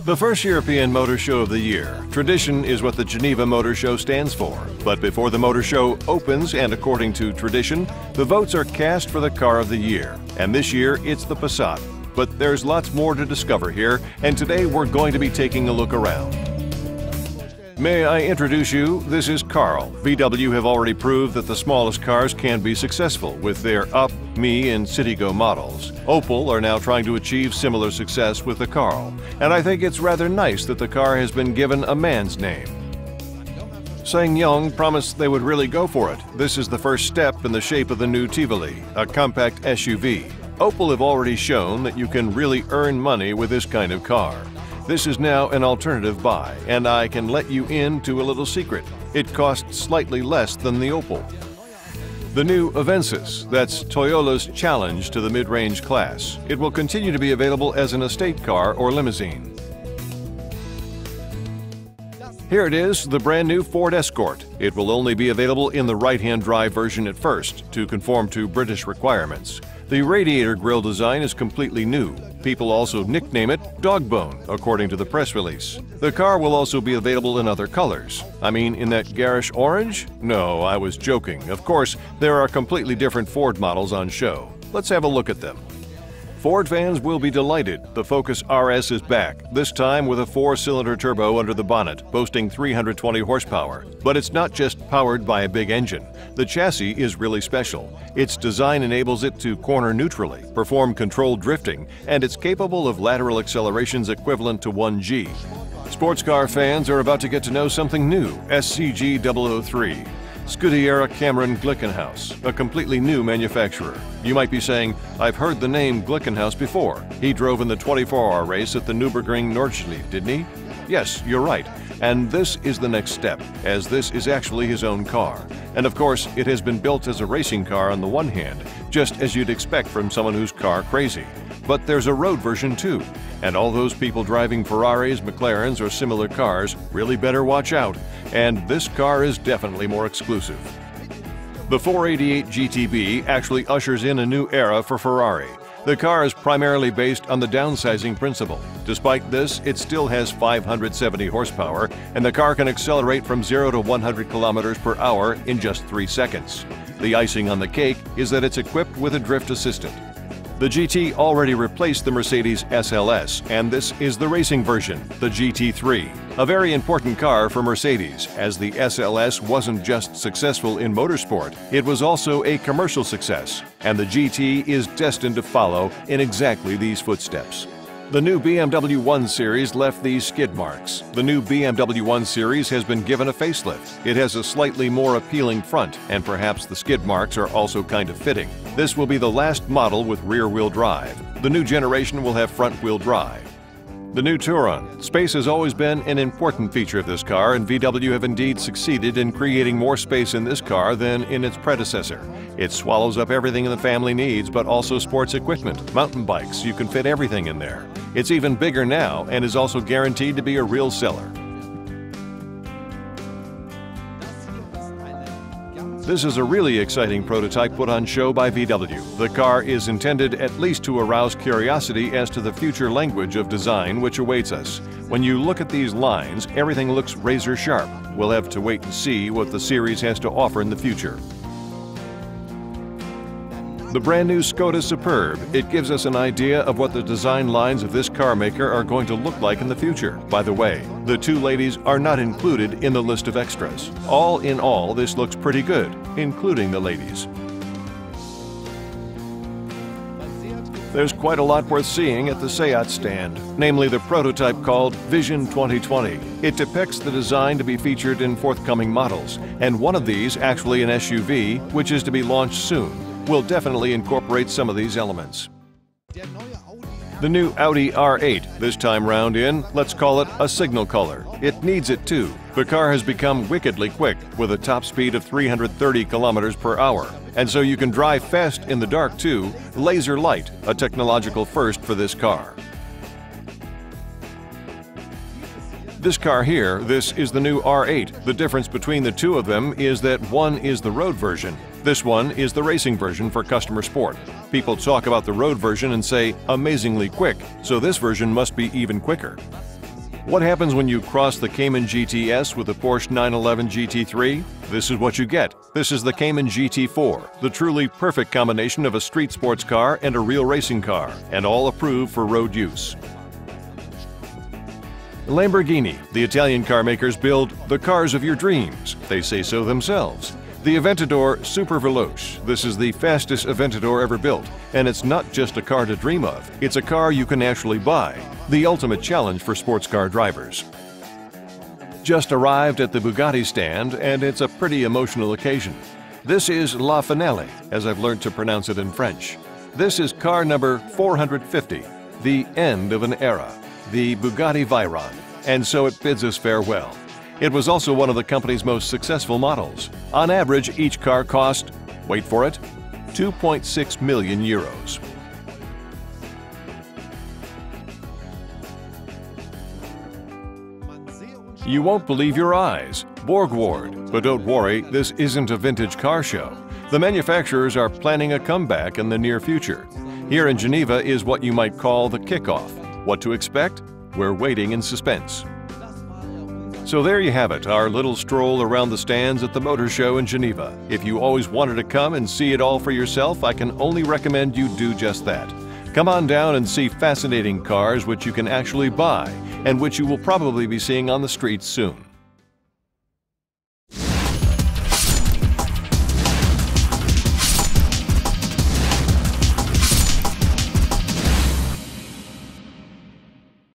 The first European Motor Show of the year. Tradition is what the Geneva Motor Show stands for. But before the Motor Show opens, and according to tradition, the votes are cast for the car of the year. And this year, it's the Passat. But there's lots more to discover here, and today we're going to be taking a look around. May I introduce you? This is Carl. VW have already proved that the smallest cars can be successful with their Up, Me, and Citigo models. Opel are now trying to achieve similar success with the Carl, and I think it's rather nice that the car has been given a man's name. SsangYong promised they would really go for it. This is the first step in the shape of the new Tivoli, a compact SUV. Opel have already shown that you can really earn money with this kind of car. This is now an alternative buy, and I can let you into a little secret. It costs slightly less than the Opel. The new Avensis, that's Toyota's challenge to the mid-range class. It will continue to be available as an estate car or limousine. Here it is, the brand new Ford Escort. It will only be available in the right-hand drive version at first, to conform to British requirements. The radiator grille design is completely new. People also nickname it Dogbone, according to the press release. The car will also be available in other colors. I mean, in that garish orange? No, I was joking. Of course, there are completely different Ford models on show. Let's have a look at them. Ford fans will be delighted. The Focus RS is back, this time with a 4-cylinder turbo under the bonnet, boasting 320 horsepower. But it's not just powered by a big engine. The chassis is really special. Its design enables it to corner neutrally, perform controlled drifting, and it's capable of lateral accelerations equivalent to 1G. Sports car fans are about to get to know something new, SCG 003. Scuderia Cameron Glickenhaus, a completely new manufacturer. You might be saying, I've heard the name Glickenhaus before. He drove in the 24-hour race at the Nürburgring Nordschleife, didn't he? Yes, you're right. And this is the next step, as this is actually his own car. And of course, it has been built as a racing car on the one hand, just as you'd expect from someone who's car crazy. But there's a road version too, and all those people driving Ferraris, McLarens, or similar cars really better watch out, and this car is definitely more exclusive. The 488 GTB actually ushers in a new era for Ferrari. The car is primarily based on the downsizing principle. Despite this, it still has 570 horsepower, and the car can accelerate from 0 to 100 kilometers per hour in just 3 seconds. The icing on the cake is that it's equipped with a drift assistant. The GT already replaced the Mercedes SLS, and this is the racing version, the GT3. A very important car for Mercedes, as the SLS wasn't just successful in motorsport, it was also a commercial success, and the GT is destined to follow in exactly these footsteps. The new BMW 1 Series left these skid marks. The new BMW 1 Series has been given a facelift. It has a slightly more appealing front, and perhaps the skid marks are also kind of fitting. This will be the last model with rear-wheel drive. The new generation will have front-wheel drive. The new Touran. Space has always been an important feature of this car, and VW have indeed succeeded in creating more space in this car than in its predecessor. It swallows up everything the family needs, but also sports equipment, mountain bikes. You can fit everything in there. It's even bigger now and is also guaranteed to be a real seller. This is a really exciting prototype put on show by VW. The car is intended at least to arouse curiosity as to the future language of design which awaits us. When you look at these lines, everything looks razor sharp. We'll have to wait and see what the series has to offer in the future. The brand new Skoda Superb. It gives us an idea of what the design lines of this car maker are going to look like in the future. By the way, the two ladies are not included in the list of extras. All in all, this looks pretty good, including the ladies. There's quite a lot worth seeing at the Seat stand, namely the prototype called Vision 2020. It depicts the design to be featured in forthcoming models, and one of these, actually an SUV, which is to be launched soon, will definitely incorporate some of these elements. The new Audi R8, this time round in, let's call it a signal color. It needs it too. The car has become wickedly quick, with a top speed of 330 kilometers per hour. And so you can drive fast in the dark too, laser light, a technological first for this car. This car here, this is the new R8. The difference between the two of them is that one is the road version. This one is the racing version for customer sport. People talk about the road version and say, amazingly quick, so this version must be even quicker. What happens when you cross the Cayman GTS with the Porsche 911 GT3? This is what you get. This is the Cayman GT4, the truly perfect combination of a street sports car and a real racing car, and all approved for road use. Lamborghini, the Italian car makers, build the cars of your dreams. They say so themselves. The Aventador Super Veloce. This is the fastest Aventador ever built, and it's not just a car to dream of. It's a car you can actually buy, the ultimate challenge for sports car drivers. Just arrived at the Bugatti stand, and it's a pretty emotional occasion. This is La Finale, as I've learned to pronounce it in French. This is car number 450, the end of an era, the Bugatti Veyron, and so it bids us farewell. It was also one of the company's most successful models. On average, each car cost, wait for it, 2.6 million euros. You won't believe your eyes. Borgward. But don't worry, this isn't a vintage car show. The manufacturers are planning a comeback in the near future. Here in Geneva is what you might call the kickoff. What to expect? We're waiting in suspense. So there you have it, our little stroll around the stands at the Motor Show in Geneva. If you always wanted to come and see it all for yourself, I can only recommend you do just that. Come on down and see fascinating cars which you can actually buy and which you will probably be seeing on the streets soon.